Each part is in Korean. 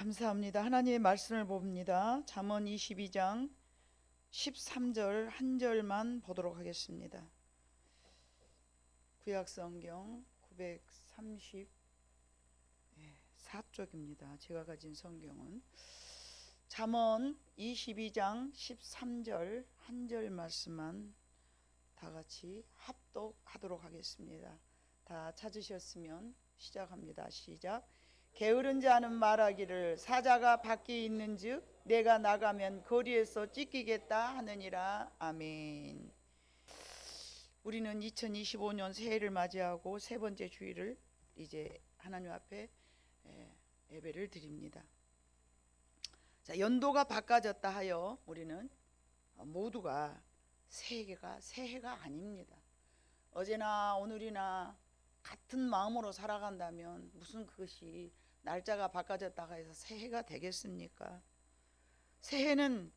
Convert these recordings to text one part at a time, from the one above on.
감사합니다. 하나님의 말씀을 봅니다. 잠언 22장 13절 한 절만 보도록 하겠습니다. 구약성경 934쪽입니다. 제가 가진 성경은 잠언 22장 13절 한 절 말씀만 다 같이 합독하도록 하겠습니다. 다 찾으셨으면 시작합니다. 시작. 게으른 자는 말하기를 사자가 밖에 있는즉 내가 나가면 거리에서 찢기겠다 하느니라. 아멘. 우리는 2025년 새해를 맞이하고 세 번째 주일을 이제 하나님 앞에 예배를 드립니다. 자, 연도가 바꿔졌다 하여 우리는 모두가 새해가 아닙니다. 어제나 오늘이나 같은 마음으로 살아간다면 무슨 그것이 날짜가 바꿔졌다가 해서 새해가 되겠습니까? 새해는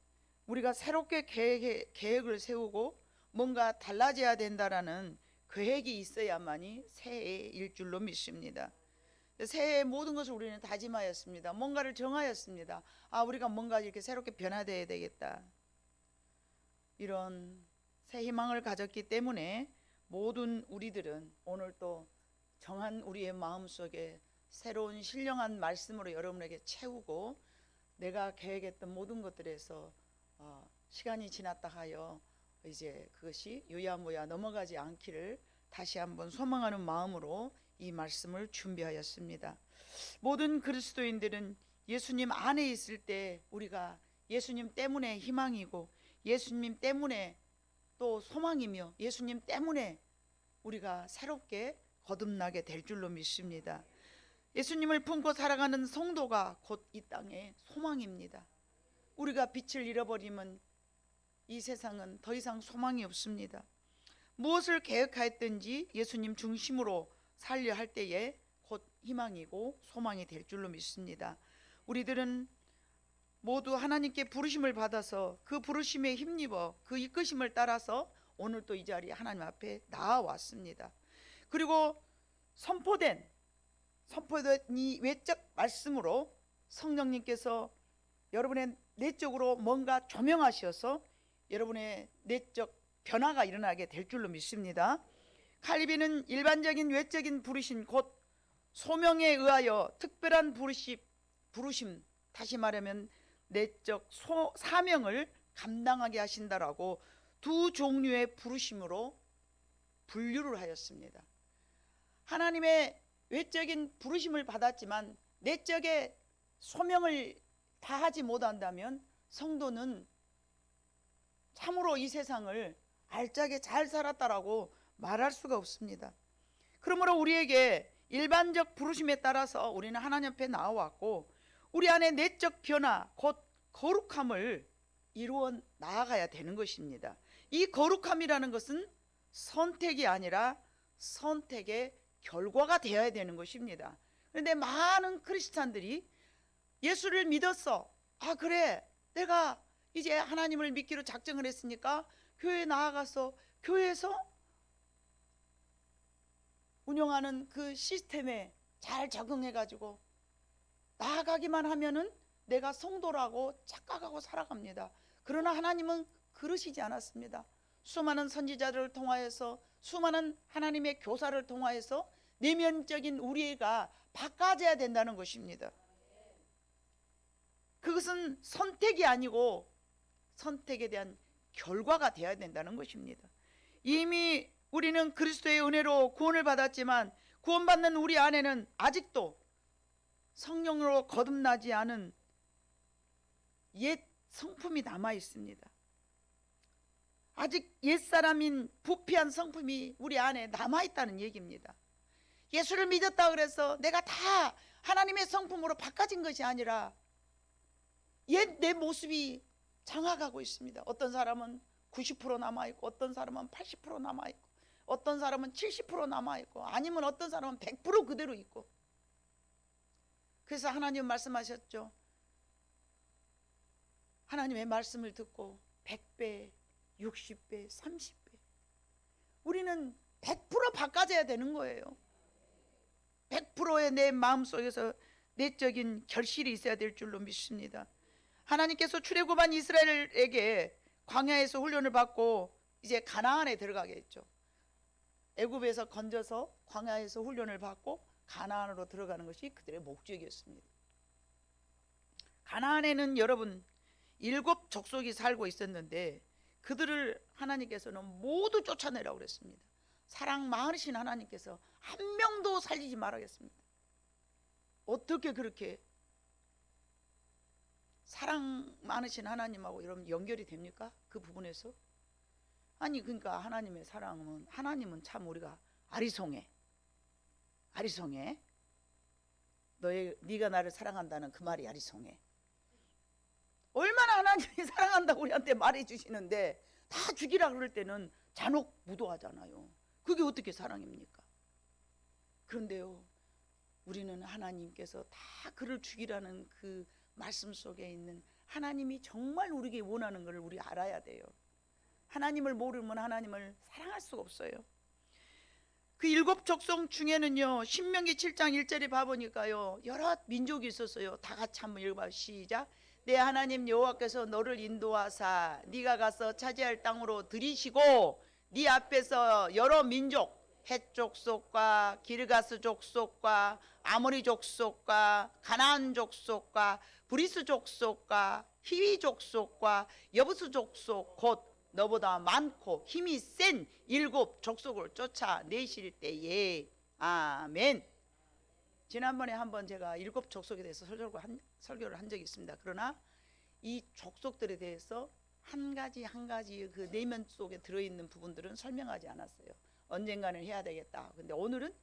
우리가 새롭게 계획을 세우고 뭔가 달라져야 된다라는 계획이 있어야만이 새해일 줄로 믿습니다. 새해의 모든 것을 우리는 다짐하였습니다. 뭔가를 정하였습니다. 우리가 뭔가 이렇게 새롭게 변화되어야 되겠다. 이런 새 희망을 가졌기 때문에 모든 우리들은 오늘 또 정한 우리의 마음속에 새로운 신령한 말씀으로 여러분에게 채우고 내가 계획했던 모든 것들에서 시간이 지났다 하여 이제 그것이 유야무야 넘어가지 않기를 다시 한번 소망하는 마음으로 이 말씀을 준비하였습니다. 모든 그리스도인들은 예수님 안에 있을 때 우리가 예수님 때문에 희망이고 예수님 때문에 또 소망이며 예수님 때문에 우리가 새롭게 거듭나게 될 줄로 믿습니다. 예수님을 품고 살아가는 성도가 곧 이 땅의 소망입니다. 우리가 빛을 잃어버리면 이 세상은 더 이상 소망이 없습니다. 무엇을 계획하였든지 예수님 중심으로 살려 할 때에 곧 희망이고 소망이 될 줄로 믿습니다. 우리들은 모두 하나님께 부르심을 받아서 그 부르심에 힘입어 그 이끄심을 따라서 오늘 또 이 자리에 하나님 앞에 나아왔습니다. 그리고 선포된 이 외적 말씀으로 성령님께서 여러분의 내적으로 뭔가 조명하셔서 여러분의 내적 변화가 일어나게 될 줄로 믿습니다. 칼빈은 일반적인 외적인 부르심 곧 소명에 의하여 특별한 부르심 다시 말하면 내적 사명을 감당하게 하신다라고 두 종류의 부르심으로 분류를 하였습니다. 하나님의 외적인 부르심을 받았지만 내적의 소명을 다하지 못한다면 성도는 참으로 이 세상을 알짜게 잘 살았다라고 말할 수가 없습니다. 그러므로 우리에게 일반적 부르심에 따라서 우리는 하나님 앞에 나와왔고 우리 안에 내적 변화 곧 거룩함을 이루어 나아가야 되는 것입니다. 이 거룩함이라는 것은 선택이 아니라 선택의 결과가 되어야 되는 것입니다. 그런데 많은 크리스찬들이 예수를 믿었어. 그래, 내가 이제 하나님을 믿기로 작정을 했으니까 교회에 나아가서 교회에서 운영하는 그 시스템에 잘 적응해가지고 나아가기만 하면은 내가 성도라고 착각하고 살아갑니다. 그러나 하나님은 그러시지 않았습니다. 수많은 선지자들을 통하여서 수많은 하나님의 교사를 통하여서 내면적인 우리가 바꿔져야 된다는 것입니다. 그것은 선택이 아니고 선택에 대한 결과가 되어야 된다는 것입니다. 이미 우리는 그리스도의 은혜로 구원을 받았지만 구원받는 우리 안에는 아직도 성령으로 거듭나지 않은 옛 성품이 남아 있습니다. 아직 옛사람인 부패한 성품이 우리 안에 남아 있다는 얘기입니다. 예수를 믿었다 그래서 내가 다 하나님의 성품으로 바꿔진 것이 아니라 옛 내 모습이 장악하고 있습니다. 어떤 사람은 90% 남아있고 어떤 사람은 80% 남아있고 어떤 사람은 70% 남아있고 아니면 어떤 사람은 100% 그대로 있고. 그래서 하나님 말씀하셨죠. 하나님의 말씀을 듣고 100배, 60배, 30배 우리는 100% 바꿔져야 되는 거예요. 100%의 내 마음속에서 내적인 결실이 있어야 될 줄로 믿습니다. 하나님께서 출애굽한 이스라엘에게 광야에서 훈련을 받고 이제 가나안에 들어가게 했죠. 애굽에서 건져서 광야에서 훈련을 받고 가나안으로 들어가는 것이 그들의 목적이었습니다. 가나안에는 여러분 7 족속이 살고 있었는데 그들을 하나님께서는 모두 쫓아내라고 그랬습니다. 사랑 많으신 하나님께서 한 명도 살리지 말아겠습니다. 어떻게 그렇게 사랑 많으신 하나님하고 여러분 연결이 됩니까? 그 부분에서? 아니 그러니까 하나님의 사랑은, 하나님은 참 우리가 아리송해. 네가 나를 사랑한다는 그 말이 아리송해. 얼마나 하나님이 사랑한다고 우리한테 말해 주시는데 다 죽이라 그럴 때는 잔혹 무도하잖아요. 그게 어떻게 사랑입니까? 그런데요, 우리는 하나님께서 다 그를 죽이라는 그 말씀 속에 있는 하나님이 정말 우리에게 원하는 것을 우리 알아야 돼요. 하나님을 모르면 하나님을 사랑할 수가 없어요. 그 7 족속 중에는요, 신명기 7장 1절에 봐보니까요, 여러 민족이 있었어요. 다 같이 한번 읽어봐요. 시작. 내 하나님 여호와께서 너를 인도하사 네가 가서 차지할 땅으로 들이시고 네 앞에서 여러 민족, 헷 족속과 기르가스 족속과 아모리 족속과 가나안 족속과 브리스 족속과 히위 족속과 여부스 족속 곧 너보다 많고 힘이 센 7 족속을 쫓아내실 때에 아멘. 지난번에 한번 제가 7 족속에 대해서 설교를 한 적이 있습니다. 그러나 이 족속들에 대해서 한 가지 그 내면 속에 들어있는 부분들은 설명하지 않았어요. 언젠가는 해야 되겠다. 근데 오늘은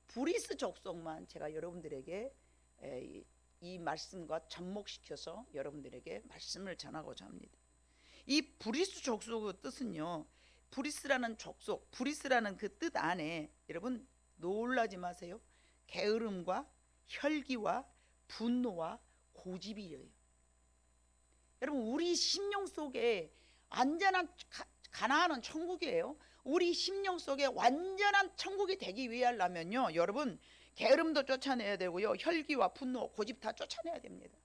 브리스 족속만 제가 여러분들에게 이 말씀과 접목시켜서 여러분들에게 말씀을 전하고자 합니다. 이 브리스 족속의 뜻은요, 브리스라는 족속, 브리스라는 그 뜻 안에 여러분 놀라지 마세요. 게으름과 혈기와 분노와 고집이에요. 여러분 우리 심령 속에 완전한 가나안은 천국이에요. 우리 심령 속에 완전한 천국이 되기 위하려면요, 여러분 게으름도 쫓아내야 되고요, 혈기와 분노, 고집 다 쫓아내야 됩니다.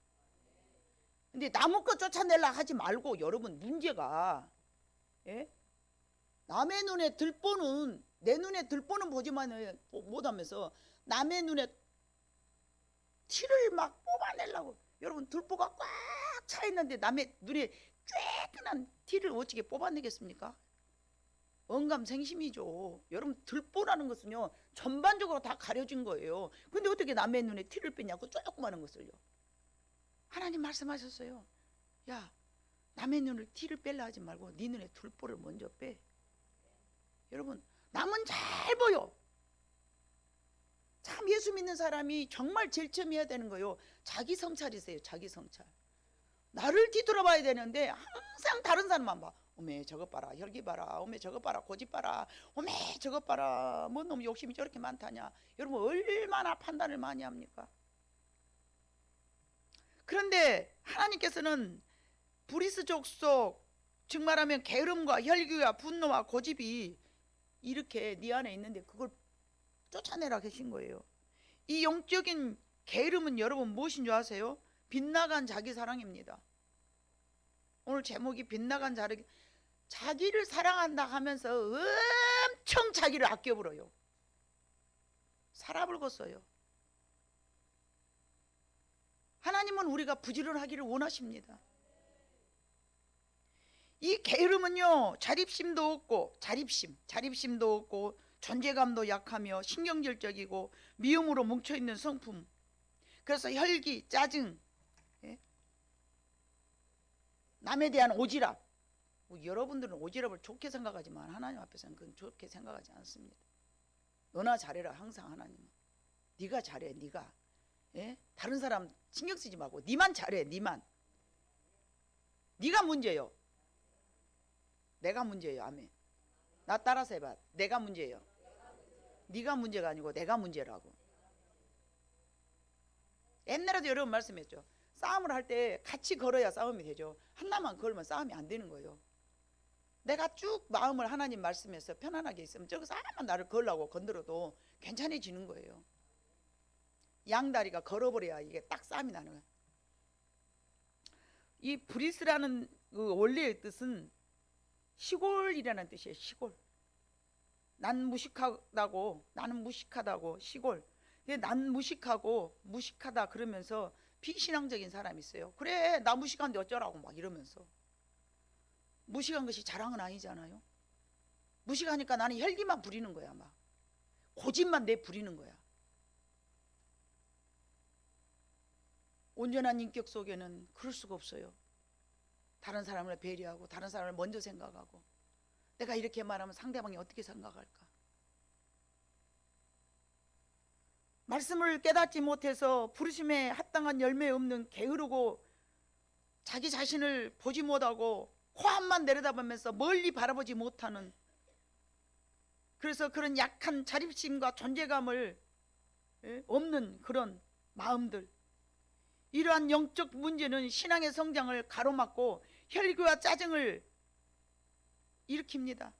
근데 남의 것 쫓아내려 하지 말고 여러분 문제가 남의 눈에 들보는, 내 눈에 들보는 보지만 못하면서 남의 눈에 티를 막 뽑아내려고, 여러분 들보가 꽉 차 있는데 남의 눈에 쬐끈한 티를 어떻게 뽑아내겠습니까? 언감생심이죠. 여러분 들보라는 것은요 전반적으로 다 가려진 거예요. 근데 어떻게 남의 눈에 티를 빼냐고, 조그마한 것을요. 하나님 말씀하셨어요. 야, 남의 눈을 티를 빼려 하지 말고 네 눈에 들보를 먼저 빼. 여러분 남은 잘 보여. 참 예수 믿는 사람이 정말 제일 처음 해야 되는 거예요. 자기 성찰이세요. 자기 성찰. 나를 뒤돌아봐야 되는데 항상 다른 사람만 봐. 어메 저것 봐라, 혈기 봐라, 어메 저것 봐라, 고집 봐라, 어메 저것 봐라, 뭐 너무 욕심이 저렇게 많다냐. 여러분 얼마나 판단을 많이 합니까? 그런데 하나님께서는 브리스 족속, 즉 말하면 게으름과 혈기와 분노와 고집이 이렇게 네 안에 있는데 그걸 쫓아내라 계신 거예요. 이 영적인 게으름은 여러분 무엇인 줄 아세요? 빗나간 자기 사랑입니다. 오늘 제목이 빗나간 자기를 사랑한다 하면서 엄청 자기를 아껴버려요. 살아불었어요. 하나님은 우리가 부지런하기를 원하십니다. 이 게으름은요 자립심도 없고, 자립심도 없고 존재감도 약하며 신경질적이고 미움으로 뭉쳐있는 성품. 그래서 혈기, 짜증, 남에 대한 오지랖. 여러분들은 오지랖을 좋게 생각하지만 하나님 앞에서는 그건 좋게 생각하지 않습니다. 너나 잘해라. 항상 하나님은 네가 잘해. 네가 다른 사람 신경 쓰지 말고 네만 잘해. 네가 문제요. 내가 문제예요. 아멘. 나 따라서 해봐. 내가 문제예요. 네가 문제가 아니고 내가 문제라고. 옛날에도 여러분 말씀했죠. 싸움을 할 때 같이 걸어야 싸움이 되죠. 하나만 걸으면 싸움이 안 되는 거예요. 내가 쭉 마음을 하나님 말씀에서 편안하게 있으면 저기서 하나만 나를 걸라고 건드려도 괜찮아지는 거예요. 양다리가 걸어버려야 이게 딱 싸움이 나는 거야. 이 브리스라는 그 원래의 뜻은 시골이라는 뜻이에요. 시골. 난 무식하다고, 나는 무식하다고, 시골. 난 무식하고 무식하다 그러면서 비신앙적인 사람이 있어요. 그래, 나 무식한데 어쩌라고 막 이러면서. 무식한 것이 자랑은 아니잖아요. 무식하니까 나는 혈기만 부리는 거야. 막 고집만 내 부리는 거야. 온전한 인격 속에는 그럴 수가 없어요. 다른 사람을 배려하고 다른 사람을 먼저 생각하고, 내가 이렇게 말하면 상대방이 어떻게 생각할까? 말씀을 깨닫지 못해서 부르심에 합당한 열매 없는 게으르고 자기 자신을 보지 못하고 코앞만 내려다보면서 멀리 바라보지 못하는, 그래서 그런 약한 자립심과 존재감을 없는 그런 마음들, 이러한 영적 문제는 신앙의 성장을 가로막고 혈기와 짜증을 일으킵니다.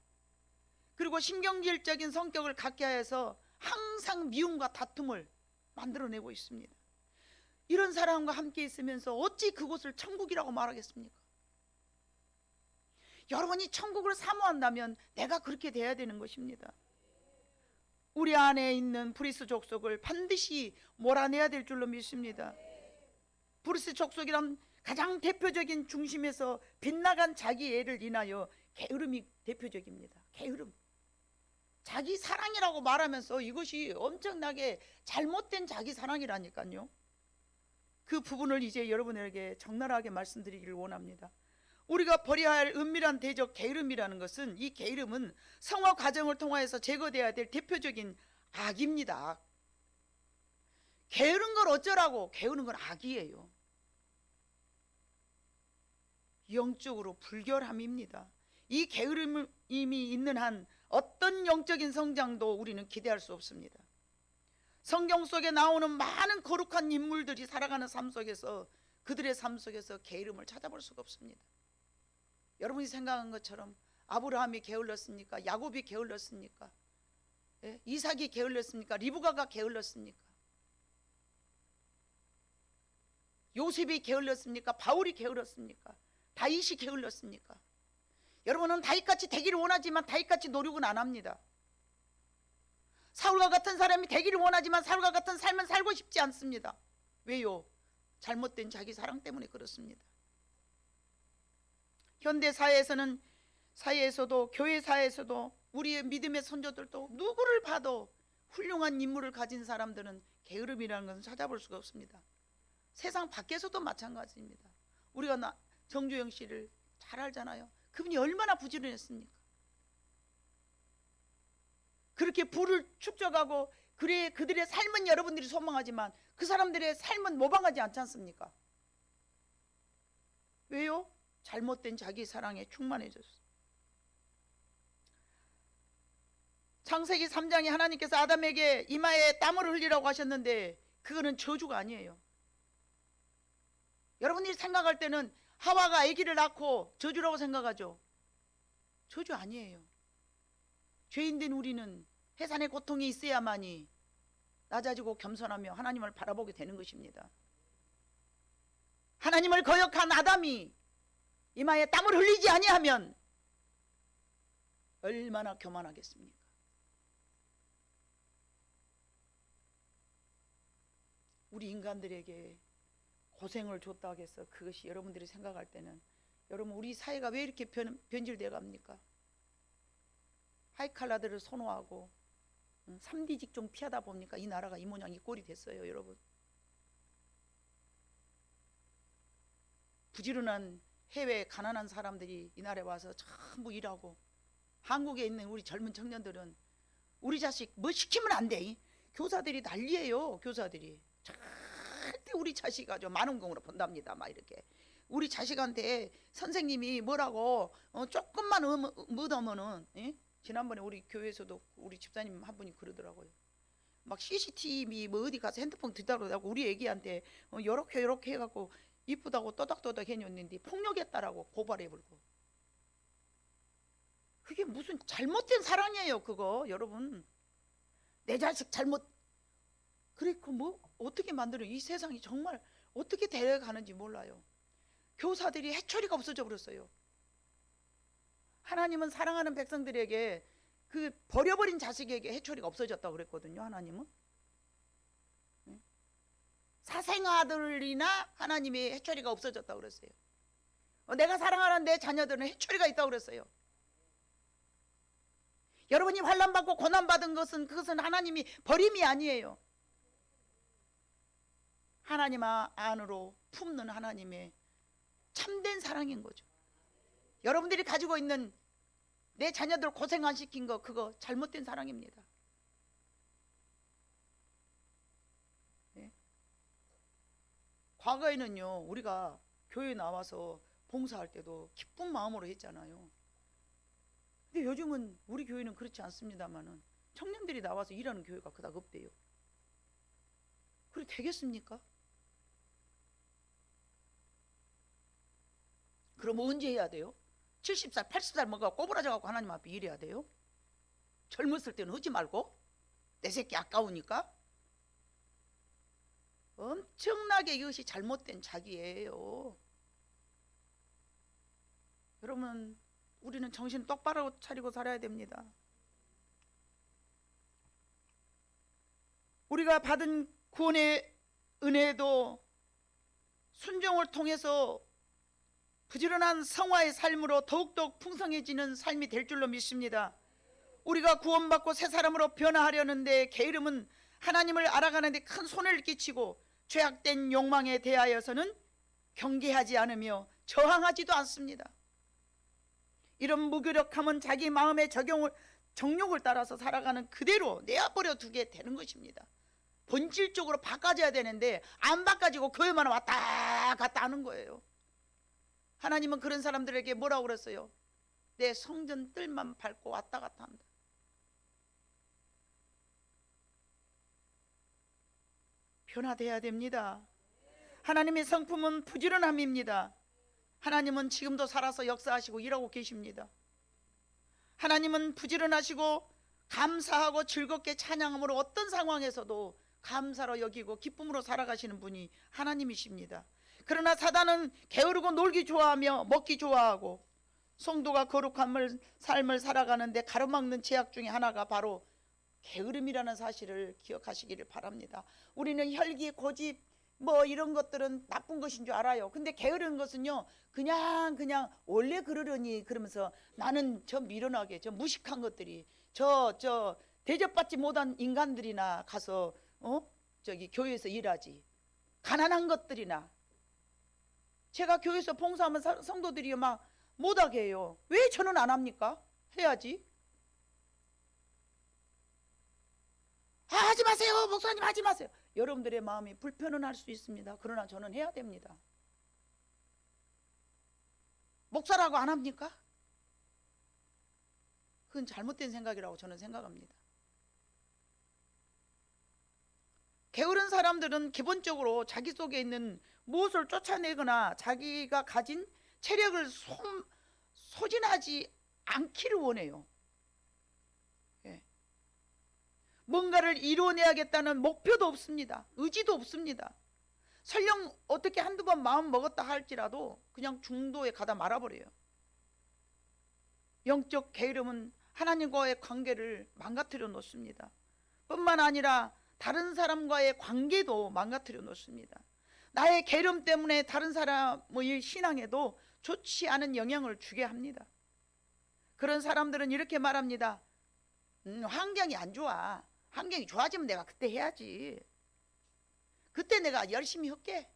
그리고 신경질적인 성격을 갖게 하여서 항상 미움과 다툼을 만들어내고 있습니다. 이런 사람과 함께 있으면서 어찌 그곳을 천국이라고 말하겠습니까? 여러분이 천국을 사모한다면 내가 그렇게 돼야 되는 것입니다. 우리 안에 있는 브리스 족속을 반드시 몰아내야 될 줄로 믿습니다. 브리스 족속이란 가장 대표적인 중심에서 빗나간 자기 애를 인하여 게으름이 대표적입니다. 게으름. 자기 사랑이라고 말하면서 이것이 엄청나게 잘못된 자기 사랑이라니까요. 그 부분을 이제 여러분에게 적나라하게 말씀드리기를 원합니다. 우리가 버려야 할 은밀한 대적 게으름이라는 것은, 이 게으름은 성화 과정을 통하여서 제거되어야 될 대표적인 악입니다. 게으른 걸 어쩌라고? 게으른 건 악이에요. 영적으로 불결함입니다. 이 게으름이 있는 한 어떤 영적인 성장도 우리는 기대할 수 없습니다. 성경 속에 나오는 많은 거룩한 인물들이 살아가는 삶 속에서, 그들의 삶 속에서 게으름을 찾아볼 수가 없습니다. 여러분이 생각한 것처럼 아브라함이 게을렀습니까? 야곱이 게을렀습니까? 이삭이 게을렀습니까? 리브가가 게을렀습니까? 요셉이 게을렀습니까? 바울이 게을렀습니까? 다윗이 게을렀습니까? 여러분은 다윗같이 되기를 원하지만 다윗같이 노력은 안 합니다. 사울과 같은 사람이 되기를 원하지만 사울과 같은 삶을 살고 싶지 않습니다. 왜요? 잘못된 자기 사랑 때문에 그렇습니다. 현대 사회에서도 교회 사회에서도 우리의 믿음의 선조들도 누구를 봐도 훌륭한 인물을 가진 사람들은 게으름이라는 것은 찾아볼 수가 없습니다. 세상 밖에서도 마찬가지입니다. 우리가 정주영 씨를 잘 알잖아요. 그분이 얼마나 부지런했습니까? 그렇게 부를 축적하고 그들의 삶은 여러분들이 소망하지만 그 사람들의 삶은 모방하지 않지 않습니까? 왜요? 잘못된 자기 사랑에 충만해졌어. 창세기 3장에 하나님께서 아담에게 이마에 땀을 흘리라고 하셨는데 그거는 저주가 아니에요. 여러분들이 생각할 때는 하와가 아기를 낳고 저주라고 생각하죠. 저주 아니에요. 죄인된 우리는 해산의 고통이 있어야만이 낮아지고 겸손하며 하나님을 바라보게 되는 것입니다. 하나님을 거역한 아담이 이마에 땀을 흘리지 아니하면 얼마나 교만하겠습니까? 우리 인간들에게 고생을 줬다고 해서 그것이 여러분들이 생각할 때는, 여러분 우리 사회가 왜 이렇게 변질되어 갑니까? 하이칼라들을 선호하고 3D 직종 피하다 보니까 이 나라가 이 모양 이 꼴이 됐어요. 여러분, 부지런한 해외 가난한 사람들이 이 나라에 와서 전부 일하고, 한국에 있는 우리 젊은 청년들은 우리 자식 뭐 시키면 안 돼. 교사들이 난리예요. 교사들이 절대 우리 자식 아주 만원공으로 본답니다. 막 이렇게 우리 자식한테 선생님이 뭐라고 조금만 묻으면은, 지난번에 우리 교회에서도 우리 집사님 한 분이 그러더라고요. 막 CCTV 뭐 어디 가서 핸드폰 듣다고 하고 우리 애기한테 요렇게 해갖고 이쁘다고 떠닥떠닥 해줬는데 폭력했다라고 고발해버리고. 그게 무슨 잘못된 사랑이에요 그거. 여러분, 내 자식 잘못 그래 뭐 어떻게 만들어? 이 세상이 정말 어떻게 되어가는지 몰라요. 교사들이 해초리가 없어져 버렸어요. 하나님은 사랑하는 백성들에게 그 버려버린 자식에게 해초리가 없어졌다고 그랬거든요. 하나님은 사생아들이나 하나님이 해초리가 없어졌다고 그랬어요. 내가 사랑하는 내 자녀들은 해초리가 있다고 그랬어요. 여러분이 환난받고 고난받은 것은 그것은 하나님이 버림이 아니에요. 하나님 안으로 품는 하나님의 참된 사랑인 거죠. 여러분들이 가지고 있는 내 자녀들 고생 안 시킨 거 그거 잘못된 사랑입니다. 네? 과거에는요 우리가 교회 나와서 봉사할 때도 기쁜 마음으로 했잖아요. 근데 요즘은 우리 교회는 그렇지 않습니다만은 청년들이 나와서 일하는 교회가 그닥 없대요. 그래 되겠습니까? 그럼 언제 해야 돼요? 70살 80살 먹어 꼬부라져갖고 하나님 앞에 일해야 돼요? 젊었을 때는 하지 말고 내 새끼 아까우니까. 엄청나게 이것이 잘못된 자기예요. 여러분 우리는 정신 똑바로 차리고 살아야 됩니다. 우리가 받은 구원의 은혜도 순종을 통해서 부지런한 성화의 삶으로 더욱더 풍성해지는 삶이 될 줄로 믿습니다. 우리가 구원받고 새 사람으로 변화하려는데 게으름은 하나님을 알아가는데 큰 손해를 끼치고 죄악된 욕망에 대하여서는 경계하지 않으며 저항하지도 않습니다. 이런 무기력함은 자기 마음의 정욕을 따라서 살아가는 그대로 내어버려 두게 되는 것입니다. 본질적으로 바꿔져야 되는데 안 바꿔지고 교회만 왔다 갔다 하는 거예요. 하나님은 그런 사람들에게 뭐라고 그랬어요? 내 성전 뜰만 밟고 왔다 갔다 한다. 변화돼야 됩니다. 하나님의 성품은 부지런함입니다. 하나님은 지금도 살아서 역사하시고 일하고 계십니다. 하나님은 부지런하시고 감사하고 즐겁게 찬양함으로 어떤 상황에서도 감사로 여기고 기쁨으로 살아가시는 분이 하나님이십니다. 그러나 사단은 게으르고 놀기 좋아하며 먹기 좋아하고 성도가 거룩한 삶을 살아가는데 가로막는 제약 중에 하나가 바로 게으름이라는 사실을 기억하시기를 바랍니다. 우리는 혈기, 고집 뭐 이런 것들은 나쁜 것인 줄 알아요. 근데 게으른 것은요 그냥 원래 그러려니 그러면서 나는 저 미련하게 저 무식한 것들이 저 대접받지 못한 인간들이나 가서 저기 교회에서 일하지. 가난한 것들이나. 제가 교회에서 봉사하면 성도들이 막 못하게 해요. 왜 저는 안 합니까? 해야지. 하지 마세요 목사님 하지 마세요. 여러분들의 마음이 불편은 할 수 있습니다. 그러나 저는 해야 됩니다. 목사라고 안 합니까? 그건 잘못된 생각이라고 저는 생각합니다. 게으른 사람들은 기본적으로 자기 속에 있는 무엇을 쫓아내거나 자기가 가진 체력을 소진하지 않기를 원해요. 뭔가를 이루어내야겠다는 목표도 없습니다. 의지도 없습니다. 설령 어떻게 한두 번 마음 먹었다 할지라도 그냥 중도에 가다 말아버려요. 영적 게으름은 하나님과의 관계를 망가뜨려 놓습니다. 뿐만 아니라 다른 사람과의 관계도 망가뜨려 놓습니다. 나의 게으름 때문에 다른 사람의 신앙에도 좋지 않은 영향을 주게 합니다. 그런 사람들은 이렇게 말합니다. 환경이 안 좋아. 환경이 좋아지면 내가 그때 해야지. 그때 내가 열심히 할게.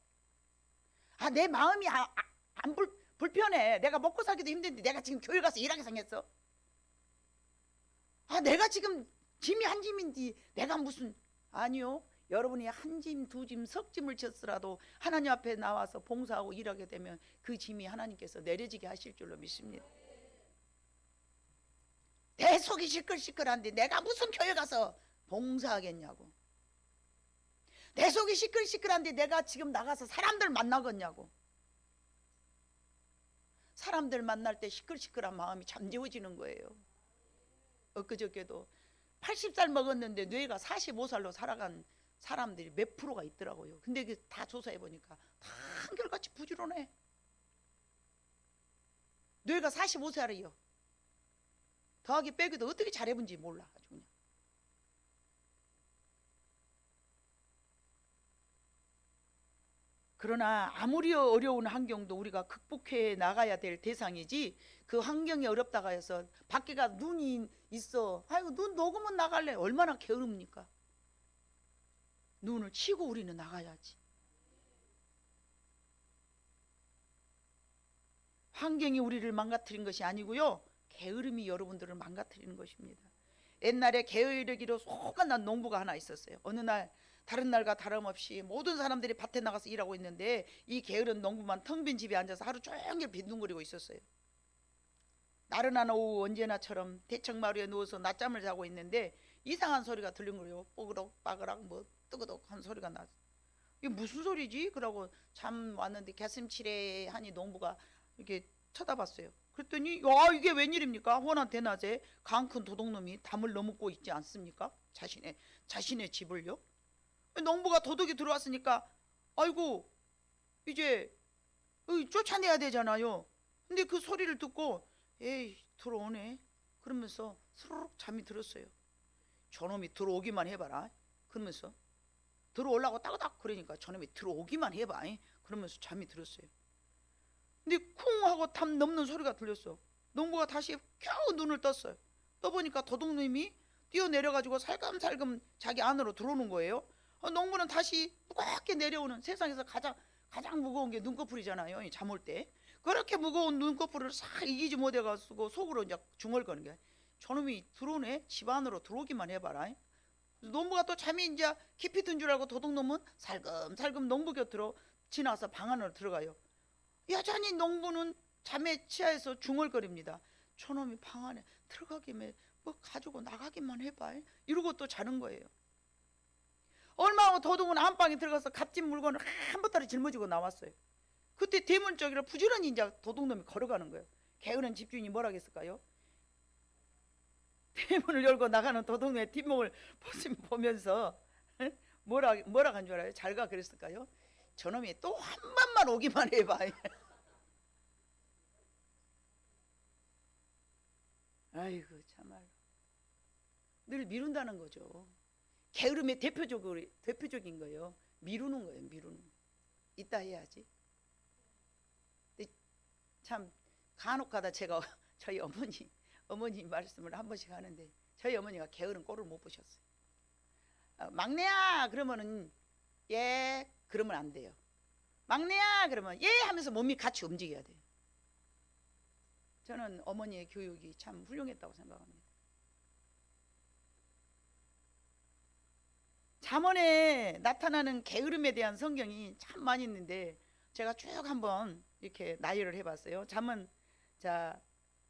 내 마음이 안 불편해. 내가 먹고 살기도 힘든데 내가 지금 교회 가서 일하게 생겼어. 내가 지금 짐이 한 짐인데 내가 무슨. 아니요. 여러분이 한 짐, 두 짐, 석 짐을 졌더라도 하나님 앞에 나와서 봉사하고 일하게 되면 그 짐이 하나님께서 내려지게 하실 줄로 믿습니다. 내 속이 시끌시끌한데 내가 무슨 교회 가서 봉사하겠냐고. 내 속이 시끌시끌한데 내가 지금 나가서 사람들 만나겠냐고. 사람들 만날 때 시끌시끌한 마음이 잠재워지는 거예요. 엊그저께도 80살 먹었는데 뇌가 45살로 살아간 사람들이 몇 프로가 있더라고요. 근데 다 조사해 보니까 다 한결같이 부지런해. 뇌가 45살이요. 더하기 빼기도 어떻게 잘해본지 몰라. 아주 그냥. 그러나 아무리 어려운 환경도 우리가 극복해 나가야 될 대상이지, 그 환경이 어렵다고 해서 밖에가 눈이 있어, 아이고 눈 녹으면 나갈래, 얼마나 게으릅니까? 눈을 치고 우리는 나가야지. 환경이 우리를 망가뜨린 것이 아니고요, 게으름이 여러분들을 망가뜨리는 것입니다. 옛날에 게으르기로 속아 난 농부가 하나 있었어요. 어느 날 다른 날과 다름없이 모든 사람들이 밭에 나가서 일하고 있는데 이 게으른 농부만 텅 빈 집에 앉아서 하루 종일 빈둥거리고 있었어요. 나른한 오후 언제나처럼 대청마루에 누워서 낮잠을 자고 있는데 이상한 소리가 들린 거예요. 뽀그럭 빠그락 뭐 뜨거덕한 소리가 났어. 이게 무슨 소리지? 그러고 잠 왔는데 개슴치레 하니 농부가 이렇게 쳐다봤어요. 그랬더니 야, 이게 웬일입니까? 혼한 대낮에 강 큰 도둑놈이 담을 넘고 있지 않습니까? 자신의 집을요. 농부가 도둑이 들어왔으니까 아이고 이제 쫓아내야 되잖아요. 근데 그 소리를 듣고 에이 들어오네 그러면서 스르륵 잠이 들었어요. 저놈이 들어오기만 해봐라 그러면서 들어오려고 따그닥 그러니까 저놈이 들어오기만 해봐 그러면서 잠이 들었어요. 근데 쿵 하고 담 넘는 소리가 들렸어. 농부가 다시 겨우 눈을 떴어요. 떠보니까 도둑놈이 뛰어내려가지고 살금살금 자기 안으로 들어오는 거예요. 농부는 다시 무겁게 내려오는, 세상에서 가장 무거운 게 눈꺼풀이잖아요. 잠 올 때 그렇게 무거운 눈꺼풀을 싹 이기지 못해가지고 속으로 이제 중얼거리는 거야. 저놈이 들어오네, 집 안으로 들어오기만 해봐라. 농부가 또 잠이 이제 깊이 든 줄 알고 도둑놈은 살금살금 농부 곁으로 지나서 방 안으로 들어가요. 여전히 농부는 잠에 취해서 중얼거립니다. 저놈이 방 안에 들어가기만 뭐 가지고 나가기만 해봐 이러고 또 자는 거예요. 얼마 후 도둑은 안방에 들어가서 값진 물건을 한 보따리 짊어지고 나왔어요. 그때 대문 쪽으로 부지런히 이제 도둑놈이 걸어가는 거예요. 게으른 집주인이 뭐라 했을까요? 대문을 열고 나가는 도둑놈의 뒷목을 보면서 뭐라 한 줄 알아요? 잘 가 그랬을까요? 저놈이 또 한 번만 오기만 해봐. 아이고 참말로 늘 미룬다는 거죠. 게으름의 대표적인 거예요. 미루는 거예요. 미루는 거. 이따 해야지. 참 간혹가다 제가 저희 어머니 말씀을 한 번씩 하는데 저희 어머니가 게으른 꼴을 못 보셨어요. 막내야 그러면은 예 그러면 안 돼요. 막내야 그러면 예 하면서 몸이 같이 움직여야 돼요. 저는 어머니의 교육이 참 훌륭했다고 생각합니다. 잠언에 나타나는 게으름에 대한 성경이 참 많이 있는데 제가 쭉 한번 이렇게 나열을 해봤어요. 잠언 자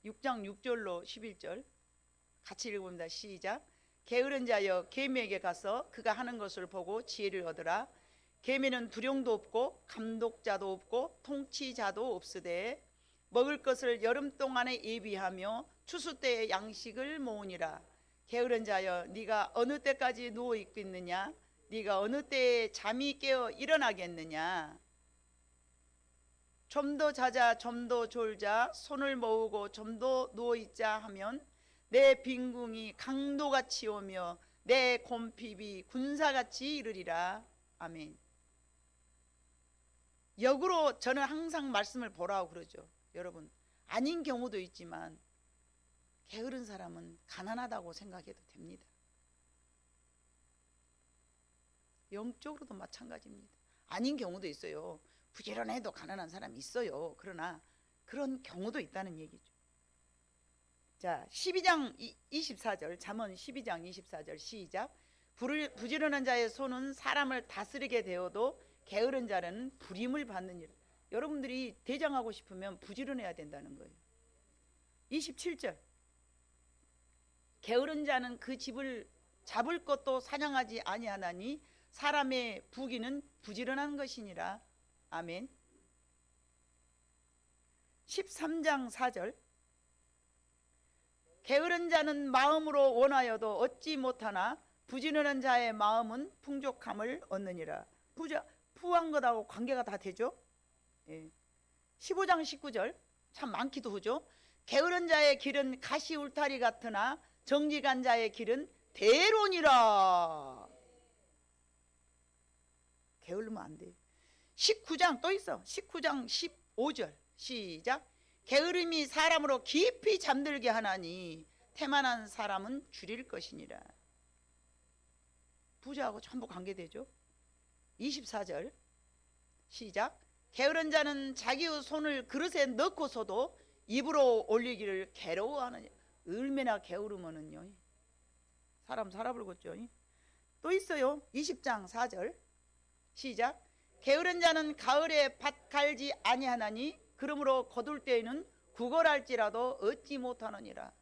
6장 6절로 11절 같이 읽어봅니다. 시작. 게으른 자여 계미에게 가서 그가 하는 것을 보고 지혜를 얻으라. 계미는 두령도 없고 감독자도 없고 통치자도 없으되 먹을 것을 여름 동안에 예비하며 추수 때에 양식을 모으니라. 게으른 자여 네가 어느 때까지 누워 있겠느냐? 네가 어느 때에 잠이 깨어 일어나겠느냐? 좀 더 자자 좀 더 졸자 손을 모으고 좀 더 누워있자 하면 내 빈궁이 강도같이 오며 내 곰핍이 군사같이 이르리라. 아멘. 역으로 저는 항상 말씀을 보라고 그러죠. 여러분 아닌 경우도 있지만 게으른 사람은 가난하다고 생각해도 됩니다. 영적으로도 마찬가지입니다. 아닌 경우도 있어요. 부지런해도 가난한 사람이 있어요. 그러나 그런 경우도 있다는 얘기죠. 자 12장 24절 잠언 12장 24절 시작. 부지런한 자의 손은 사람을 다스리게 되어도 게으른 자는 불임을 받느니라. 여러분들이 대장하고 싶으면 부지런해야 된다는 거예요. 27절 게으른 자는 그 집을 잡을 것도 사냥하지 아니하나니 사람의 부귀는 부지런한 것이니라. 아멘. 13장 4절 게으른 자는 마음으로 원하여도 얻지 못하나 부지런한 자의 마음은 풍족함을 얻느니라. 부한 것하고 관계가 다 되죠. 15장 19절 참 많기도 하죠. 게으른 자의 길은 가시 울타리 같으나 정직한 자의 길은 대론이라. 게으르면 안 돼. 19장 또 있어. 19장 15절 시작. 게으름이 사람으로 깊이 잠들게 하나니 태만한 사람은 줄일 것이니라. 부자하고 전부 관계되죠. 24절 시작. 게으른 자는 자기의 손을 그릇에 넣고서도 입으로 올리기를 괴로워하느냐. 얼마나 게으르면은요 사람 살아불겠죠. 또 있어요. 20장 4절 시작. 게으른 자는 가을에 밭 갈지 아니하나니 그러므로 거둘 때에는 구걸할지라도 얻지 못하느니라.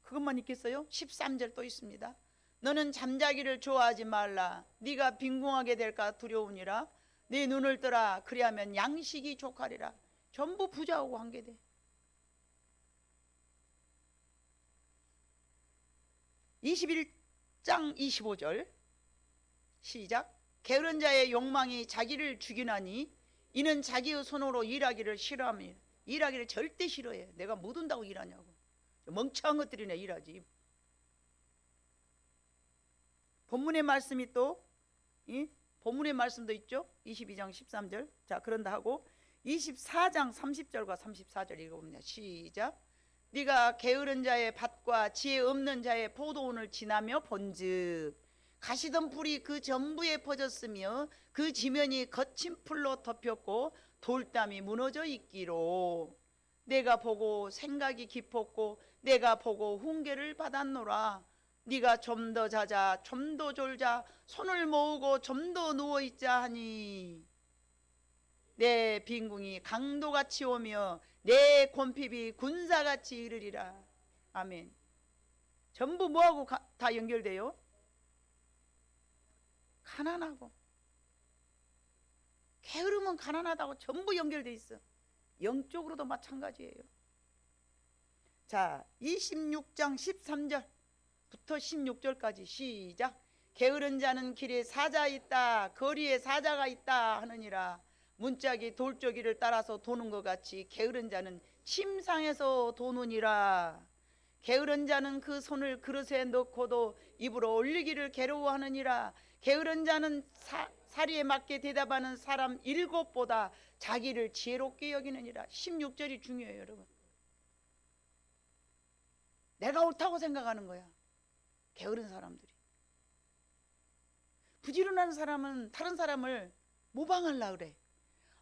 그것만 있겠어요? 13절 또 있습니다. 너는 잠자기를 좋아하지 말라. 네가 빈궁하게 될까 두려우니라. 네 눈을 뜨라. 그리하면 양식이 족하리라. 전부 부자하고 관계돼. (21장 25절) 시작. 게으른 자의 욕망이 자기를 죽이나니 이는 자기의 손으로 일하기를 싫어합니다. 일하기를 절대 싫어해. 내가 못 온다고 일하냐고. 멍청한 것들이나 일하지. 본문의 말씀이 또 본문의 말씀도 있죠. 22장 13절. 자, 그런다 하고 24장 30절과 34절 읽어봅니다. 시작. 네가 게으른 자의 밭과 지혜 없는 자의 포도원을 지나며 본즉 가시던 풀이 그 전부에 퍼졌으며 그 지면이 거친 풀로 덮였고 돌담이 무너져 있기로 내가 보고 생각이 깊었고 내가 보고 훈계를 받았노라. 네가 좀 더 자자 좀 더 졸자 손을 모으고 좀 더 누워있자 하니 내 빈궁이 강도같이 오며 내 곤핍이 군사같이 이르리라. 아멘. 전부 뭐하고 다 연결돼요? 가난하고. 게으르면 가난하다고 전부 연결돼 있어. 영적으로도 마찬가지예요. 자, 26장 13절부터 16절까지 시작. 게으른 자는 길에 사자 있다 거리에 사자가 있다 하느니라. 문짝이 돌저기를 따라서 도는 것 같이 게으른 자는 침상에서 도느니라. 게으른 자는 그 손을 그릇에 넣고도 입으로 올리기를 괴로워하느니라. 게으른 자는 사리에 맞게 대답하는 사람 7보다 자기를 지혜롭게 여기느니라. 16절이 중요해요, 여러분. 내가 옳다고 생각하는 거야. 게으른 사람들이. 부지런한 사람은 다른 사람을 모방하려고 그래.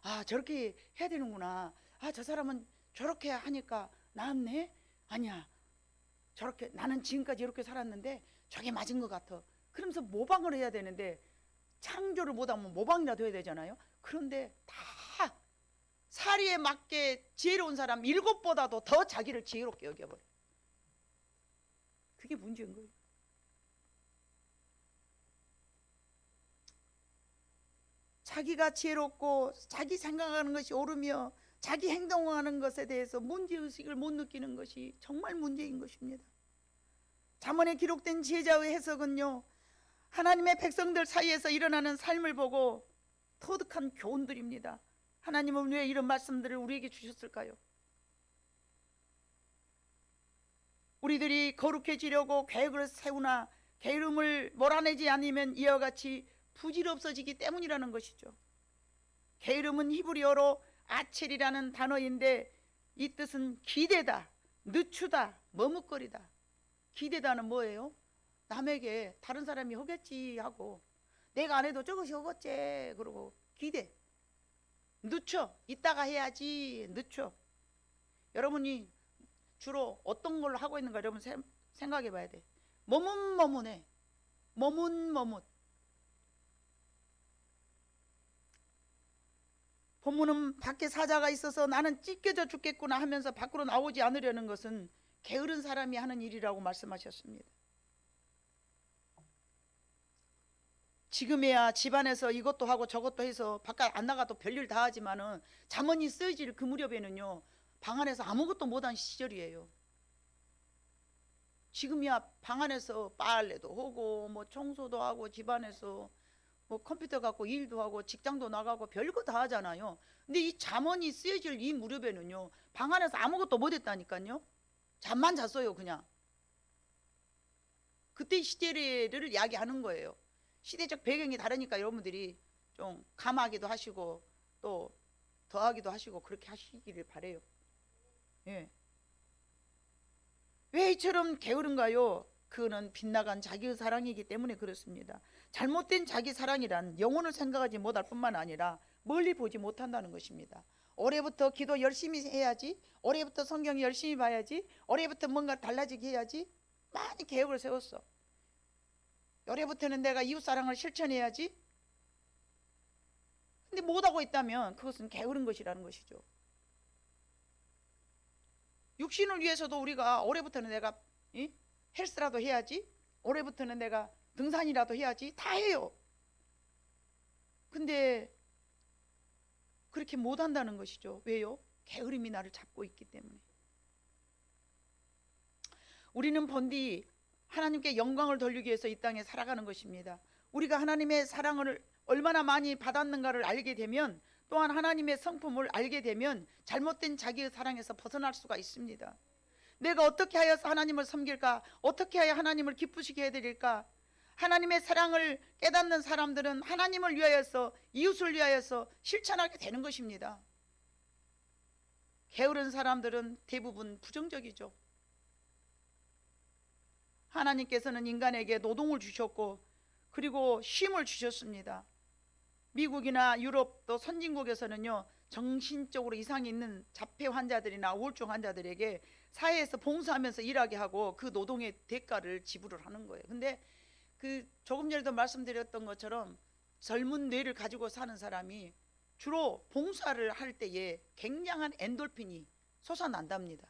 아, 저렇게 해야 되는구나. 아, 저 사람은 저렇게 하니까 나았네. 아니야, 저렇게 나는 지금까지 이렇게 살았는데 저게 맞은 것 같아. 그러면서 모방을 해야 되는데 창조를 못하면 모방이라도 해야 되잖아요. 그런데 다 사리에 맞게 지혜로운 사람 7보다도 더 자기를 지혜롭게 여겨버려. 그게 문제인 거예요. 자기가 지혜롭고 자기 생각하는 것이 옳으며 자기 행동하는 것에 대해서 문제의식을 못 느끼는 것이 정말 문제인 것입니다. 잠언에 기록된 제자의 해석은요, 하나님의 백성들 사이에서 일어나는 삶을 보고 터득한 교훈들입니다. 하나님은 왜 이런 말씀들을 우리에게 주셨을까요? 우리들이 거룩해지려고 계획을 세우나 게으름을 몰아내지 않으면 이와 같이 부질없어지기 때문이라는 것이죠. 게으름은 히브리어로 아첼이라는 단어인데 이 뜻은 기대다, 늦추다, 머뭇거리다. 기대다는 뭐예요? 남에게 다른 사람이 하겠지 하고 내가 안 해도 저것이 하겠지 그러고 기대. 늦춰. 이따가 해야지. 늦춰. 여러분이 주로 어떤 걸 하고 있는가 여러분 생각해 봐야 돼. 머뭇머뭇해. 머뭇머뭇. 본문은 밖에 사자가 있어서 나는 찢겨져 죽겠구나 하면서 밖으로 나오지 않으려는 것은 게으른 사람이 하는 일이라고 말씀하셨습니다. 지금에야 집안에서 이것도 하고 저것도 해서 바깥 안 나가도 별일 다 하지만은 잠언이 쓰여질 그 무렵에는요 방 안에서 아무것도 못한 시절이에요. 지금이야 방 안에서 빨래도 하고 뭐 청소도 하고 집안에서 뭐 컴퓨터 갖고 일도 하고 직장도 나가고 별거 다 하잖아요. 근데 이 잠언이 쓰여질 이 무렵에는요, 방 안에서 아무것도 못했다니까요. 잠만 잤어요 그냥. 그때 시대를 이야기하는 거예요. 시대적 배경이 다르니까 여러분들이 좀 감하기도 하시고 또 더하기도 하시고 그렇게 하시기를 바래요. 예. 왜 이처럼 게으른가요? 그는 빗나간 자기의 사랑이기 때문에 그렇습니다. 잘못된 자기 사랑이란 영혼을 생각하지 못할 뿐만 아니라 멀리 보지 못한다는 것입니다. 올해부터 기도 열심히 해야지, 올해부터 성경 열심히 봐야지, 올해부터 뭔가 달라지게 해야지, 많이 계획을 세웠어. 올해부터는 내가 이웃사랑을 실천해야지. 근데 못하고 있다면 그것은 게으른 것이라는 것이죠. 육신을 위해서도 우리가 올해부터는 내가 헬스라도 해야지, 올해부터는 내가 등산이라도 해야지, 다 해요. 근데 그렇게 못한다는 것이죠. 왜요? 게으름이 나를 잡고 있기 때문에. 우리는 본디 하나님께 영광을 돌리기 위해서 이 땅에 살아가는 것입니다. 우리가 하나님의 사랑을 얼마나 많이 받았는가를 알게 되면, 또한 하나님의 성품을 알게 되면 잘못된 자기의 사랑에서 벗어날 수가 있습니다. 내가 어떻게 하여서 하나님을 섬길까? 어떻게 하여 하나님을 기쁘시게 해드릴까? 하나님의 사랑을 깨닫는 사람들은 하나님을 위하여서, 이웃을 위하여서 실천하게 되는 것입니다. 게으른 사람들은 대부분 부정적이죠. 하나님께서는 인간에게 노동을 주셨고 그리고 쉼을 주셨습니다. 미국이나 유럽 또 선진국에서는요, 정신적으로 이상이 있는 자폐 환자들이나 우울증 환자들에게 사회에서 봉사하면서 일하게 하고 그 노동의 대가를 지불을 하는 거예요. 근데 그 조금 전에도 말씀드렸던 것처럼 젊은 뇌를 가지고 사는 사람이 주로 봉사를 할 때에 굉장한 엔돌핀이 솟아난답니다.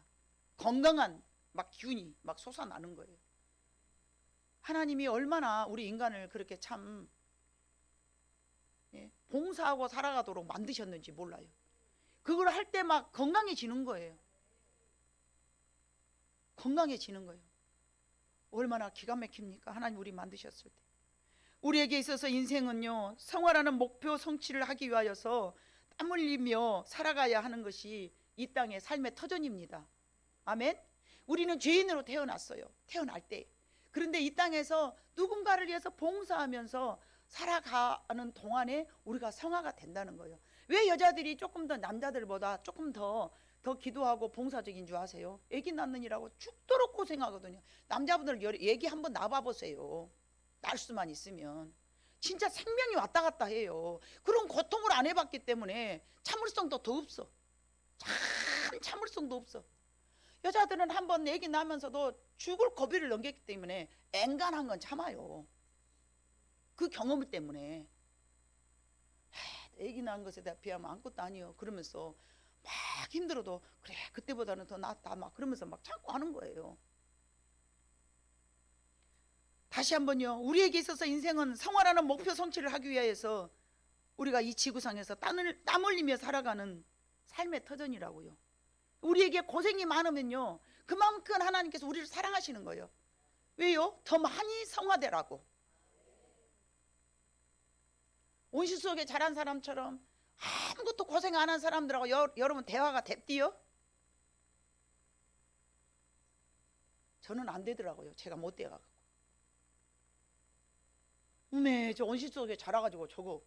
건강한 막 기운이 막 솟아나는 거예요. 하나님이 얼마나 우리 인간을 그렇게 참 봉사하고 살아가도록 만드셨는지 몰라요. 그걸 할 때 막 건강해지는 거예요. 건강해지는 거예요. 얼마나 기가 막힙니까? 하나님 우리 만드셨을 때. 우리에게 있어서 인생은요, 생활하는 목표 성취를 하기 위하여서 땀 흘리며 살아가야 하는 것이 이 땅의 삶의 터전입니다. 아멘. 우리는 죄인으로 태어났어요. 태어날 때. 그런데 이 땅에서 누군가를 위해서 봉사하면서 살아가는 동안에 우리가 성화가 된다는 거예요. 왜 여자들이 조금 더 남자들보다 조금 더 기도하고 봉사적인 줄 아세요? 아기 낳느니라고 죽도록 고생하거든요. 남자분들 얘기 한번 나봐 보세요. 날 수만 있으면 진짜 생명이 왔다 갔다 해요. 그런 고통을 안 해봤기 때문에 참을성도 더 없어. 참 참을성도 없어. 여자들은 한번 아기 낳으면서도 죽을 고비를 넘겼기 때문에 앵간한 건 참아요. 그 경험 때문에. 아기 낳은 것에 비하면 아무것도 아니요 그러면서 막 힘들어도 그래 그때보다는 더 낫다 막 그러면서 막 참고 하는 거예요. 다시 한번요, 우리에게 있어서 인생은 생활하는 목표 성취를 하기 위해서 우리가 이 지구상에서 땀 흘리며 살아가는 삶의 터전이라고요. 우리에게 고생이 많으면요, 그만큼 하나님께서 우리를 사랑하시는 거예요. 왜요? 더 많이 성화되라고. 온실 속에 자란 사람처럼 아무것도 고생 안 한 사람들하고 여러분 대화가 됐디요? 저는 안 되더라고요. 제가 못 돼가지고. 어메 저 온실 속에 자라가지고 저거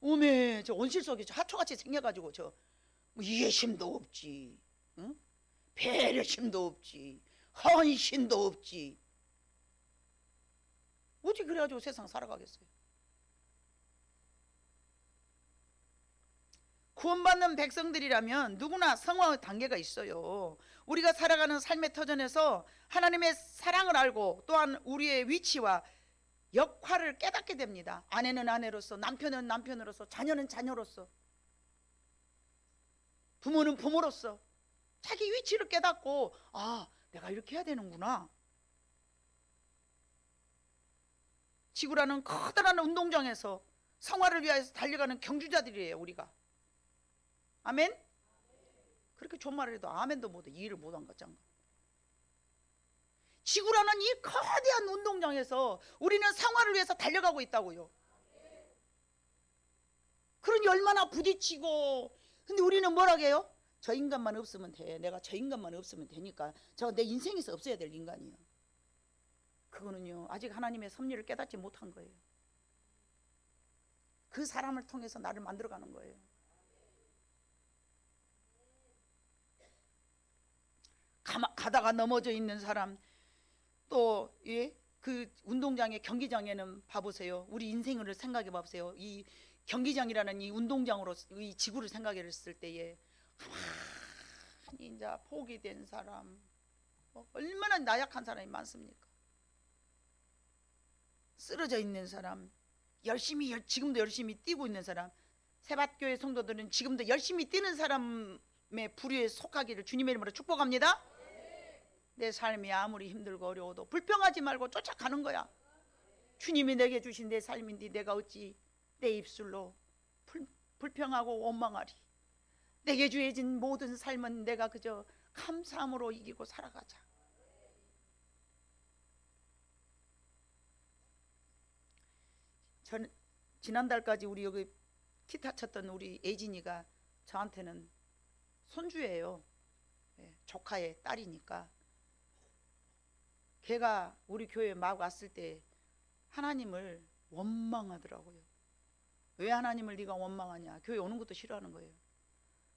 어메 저 온실 속에 저 하초같이 생겨가지고 저 뭐 이해심도 없지, 응? 배려심도 없지, 헌신도 없지. 어찌 그래가지고 세상 살아가겠어요? 구원받는 백성들이라면 누구나 성화의 단계가 있어요. 우리가 살아가는 삶의 터전에서 하나님의 사랑을 알고 또한 우리의 위치와 역할을 깨닫게 됩니다. 아내는 아내로서, 남편은 남편으로서, 자녀는 자녀로서, 부모는 부모로서 자기 위치를 깨닫고 아 내가 이렇게 해야 되는구나. 지구라는 커다란 운동장에서 성화를 위하여서 달려가는 경주자들이에요 우리가. 아멘? 그렇게 좋은 말을 해도 아멘도 못해. 이해를 못한 것 짱가. 지구라는 이 거대한 운동장에서 우리는 생활을 위해서 달려가고 있다고요. 그러니 얼마나 부딪히고. 근데 우리는 뭐라고 해요? 저 인간만 없으면 돼. 내가 저 인간만 없으면 되니까. 저 내 인생에서 없어야 될 인간이에요. 그거는요, 아직 하나님의 섭리를 깨닫지 못한 거예요. 그 사람을 통해서 나를 만들어가는 거예요. 가다가 넘어져 있는 사람, 또 그 운동장에, 경기장에는 봐보세요. 우리 인생을 생각해 봐보세요. 이 경기장이라는 이 운동장으로 이 지구를 생각했을 때에 가만히 이제 포기된 사람, 얼마나 나약한 사람이 많습니까? 쓰러져 있는 사람, 지금도 열심히 뛰고 있는 사람, 세밭교회 성도들은 지금도 열심히 뛰는 사람의 부류에 속하기를 주님의 이름으로 축복합니다. 내 삶이 아무리 힘들고 어려워도 불평하지 말고 쫓아가는 거야. 주님이 내게 주신 내 삶인데 내가 어찌 내 입술로 불평하고 원망하리. 내게 주어진 모든 삶은 내가 그저 감사함으로 이기고 살아가자. 저는 지난달까지 우리 여기 기타 쳤던 우리 애진이가 저한테는 손주예요. 조카의 딸이니까. 걔가 우리 교회에 막 왔을 때 하나님을 원망하더라고요. 왜 하나님을 네가 원망하냐? 교회 오는 것도 싫어하는 거예요.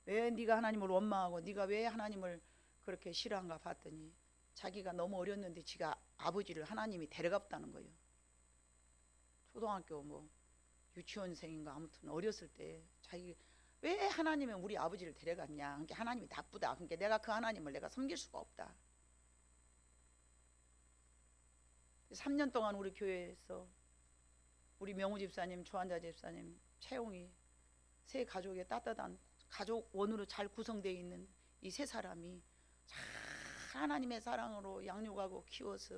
왜 네가 하나님을 원망하고 네가 왜 하나님을 그렇게 싫어한가 봤더니 자기가 너무 어렸는데 지가 아버지를 하나님이 데려갔다는 거예요. 초등학교 유치원생인가 아무튼 어렸을 때 자기 왜 하나님은 우리 아버지를 데려갔냐? 그러니까 하나님이 나쁘다. 그러니까 내가 그 하나님을 내가 섬길 수가 없다. 3년 동안 우리 교회에서 우리 명우 집사님, 조한자 집사님, 채용이 세 가족의 따뜻한 가족 원으로 잘 구성되어 있는 이 세 사람이 잘 하나님의 사랑으로 양육하고 키워서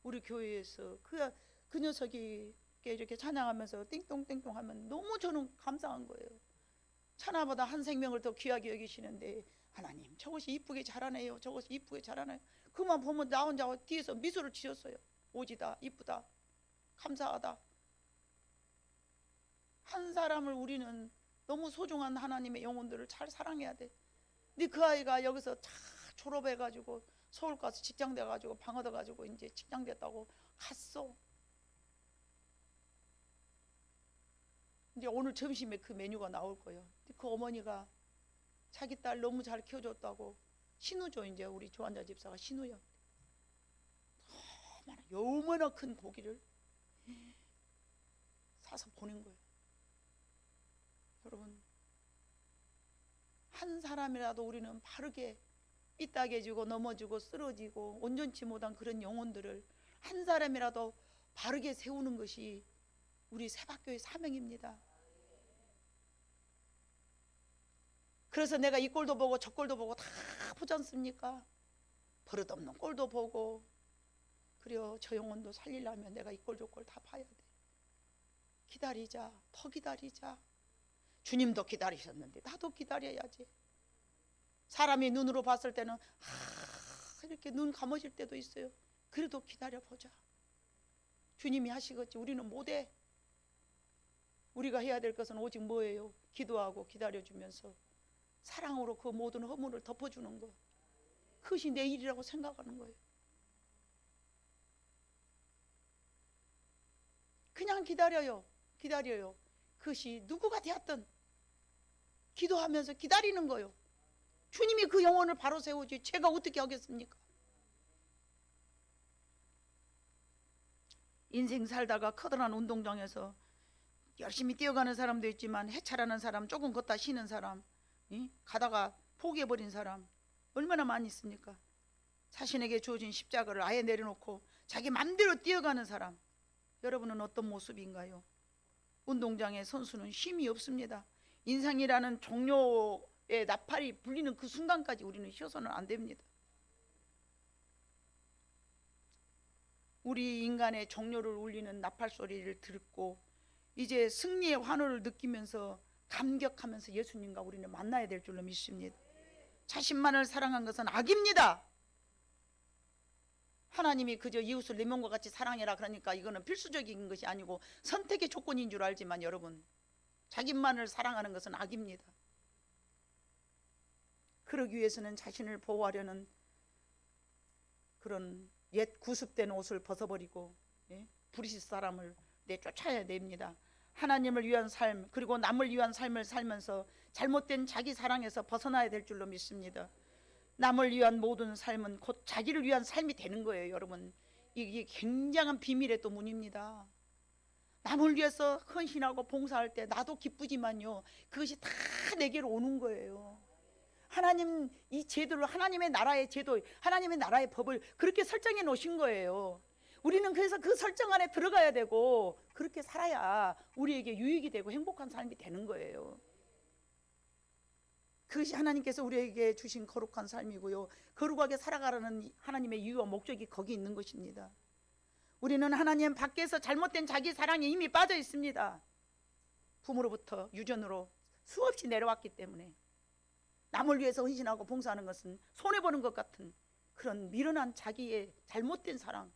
우리 교회에서 그 녀석이 이렇게 찬양하면서 띵동띵동 하면 너무 저는 감사한 거예요. 천하보다 한 생명을 더 귀하게 여기시는데 하나님 저것이 이쁘게 자라네요. 저것이 이쁘게 자라네요. 그만 보면 나 혼자 뒤에서 미소를 지었어요. 오지다, 이쁘다, 감사하다. 한 사람을 우리는 너무 소중한 하나님의 영혼들을 잘 사랑해야 돼. 근데 그 아이가 여기서 다 졸업해가지고 서울 가서 직장 돼가지고 방 얻어가지고 이제 직장 됐다고 갔어. 이제 오늘 점심에 그 메뉴가 나올 거예요. 그 어머니가 자기 딸 너무 잘 키워줬다고 신우죠. 이제 우리 조한자 집사가 신우요. 요만한 큰 고기를 사서 보낸 거예요. 여러분, 한 사람이라도 우리는 바르게 삐딱해지고 넘어지고 쓰러지고 온전치 못한 그런 영혼들을 한 사람이라도 바르게 세우는 것이 우리 세박교의 사명입니다. 그래서 내가 이 꼴도 보고 저 꼴도 보고 다 보지 않습니까? 버릇없는 꼴도 보고, 그래요. 저 영혼도 살리려면 내가 이 꼴 저 꼴 다 봐야 돼. 기다리자. 더 기다리자. 주님도 기다리셨는데 나도 기다려야지. 사람이 눈으로 봤을 때는 이렇게 눈 감으실 때도 있어요. 그래도 기다려보자. 주님이 하시겠지. 우리는 못해. 우리가 해야 될 것은 오직 뭐예요? 기도하고 기다려주면서 사랑으로 그 모든 허물을 덮어주는 거. 그것이 내 일이라고 생각하는 거예요. 그냥 기다려요. 그것이 누구가 되었든 기도하면서 기다리는 거예요. 주님이 그 영혼을 바로 세우지 제가 어떻게 하겠습니까? 인생 살다가 커다란 운동장에서 열심히 뛰어가는 사람도 있지만 해찰하는 사람, 조금 걷다 쉬는 사람, 가다가 포기해버린 사람 얼마나 많이 있습니까? 자신에게 주어진 십자가를 아예 내려놓고 자기 맘대로 뛰어가는 사람, 여러분은 어떤 모습인가요? 운동장의 선수는 쉼이 없습니다. 인생이라는 종료의 나팔이 불리는 그 순간까지 우리는 쉬어서는 안 됩니다. 우리 인간의 종료를 울리는 나팔 소리를 듣고 이제 승리의 환호를 느끼면서 감격하면서 예수님과 우리는 만나야 될 줄로 믿습니다. 자신만을 사랑한 것은 악입니다. 하나님이 그저 이웃을 내 몸과 같이 사랑해라 그러니까 이거는 필수적인 것이 아니고 선택의 조건인 줄 알지만 여러분, 자기만을 사랑하는 것은 악입니다. 그러기 위해서는 자신을 보호하려는 그런 옛 구습된 옷을 벗어버리고 브리스 사람을 내쫓아야 됩니다. 하나님을 위한 삶 그리고 남을 위한 삶을 살면서 잘못된 자기 사랑에서 벗어나야 될 줄로 믿습니다. 남을 위한 모든 삶은 곧 자기를 위한 삶이 되는 거예요. 여러분, 이게 굉장한 비밀의 또 문입니다. 남을 위해서 헌신하고 봉사할 때 나도 기쁘지만요, 그것이 다 내게로 오는 거예요. 하나님 이 제도를, 하나님의 나라의 제도, 하나님의 나라의 법을 그렇게 설정해 놓으신 거예요. 우리는 그래서 그 설정 안에 들어가야 되고 그렇게 살아야 우리에게 유익이 되고 행복한 삶이 되는 거예요. 그것이 하나님께서 우리에게 주신 거룩한 삶이고요, 거룩하게 살아가라는 하나님의 이유와 목적이 거기 있는 것입니다. 우리는 하나님 밖에서 잘못된 자기 사랑에 이미 빠져 있습니다. 부모로부터 유전으로 수없이 내려왔기 때문에 남을 위해서 헌신하고 봉사하는 것은 손해보는 것 같은 그런 미련한 자기의 잘못된 사랑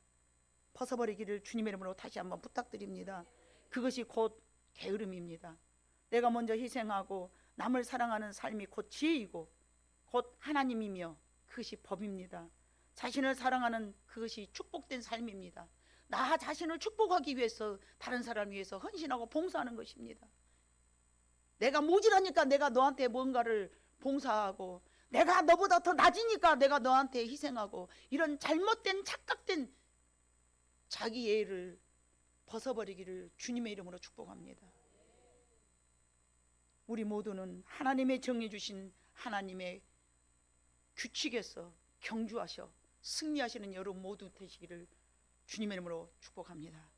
벗어버리기를 주님의 이름으로 다시 한번 부탁드립니다. 그것이 곧 게으름입니다. 내가 먼저 희생하고 남을 사랑하는 삶이 곧 지혜이고 곧 하나님이며 그것이 법입니다. 자신을 사랑하는 그것이 축복된 삶입니다. 나 자신을 축복하기 위해서 다른 사람을 위해서 헌신하고 봉사하는 것입니다. 내가 모질하니까 내가 너한테 뭔가를 봉사하고, 내가 너보다 더 낮으니까 내가 너한테 희생하고, 이런 잘못된 착각된 자기애를 벗어버리기를 주님의 이름으로 축복합니다. 우리 모두는 하나님의 정해 주신 하나님의 규칙에서 경주하셔 승리하시는 여러분 모두 되시기를 주님의 이름으로 축복합니다.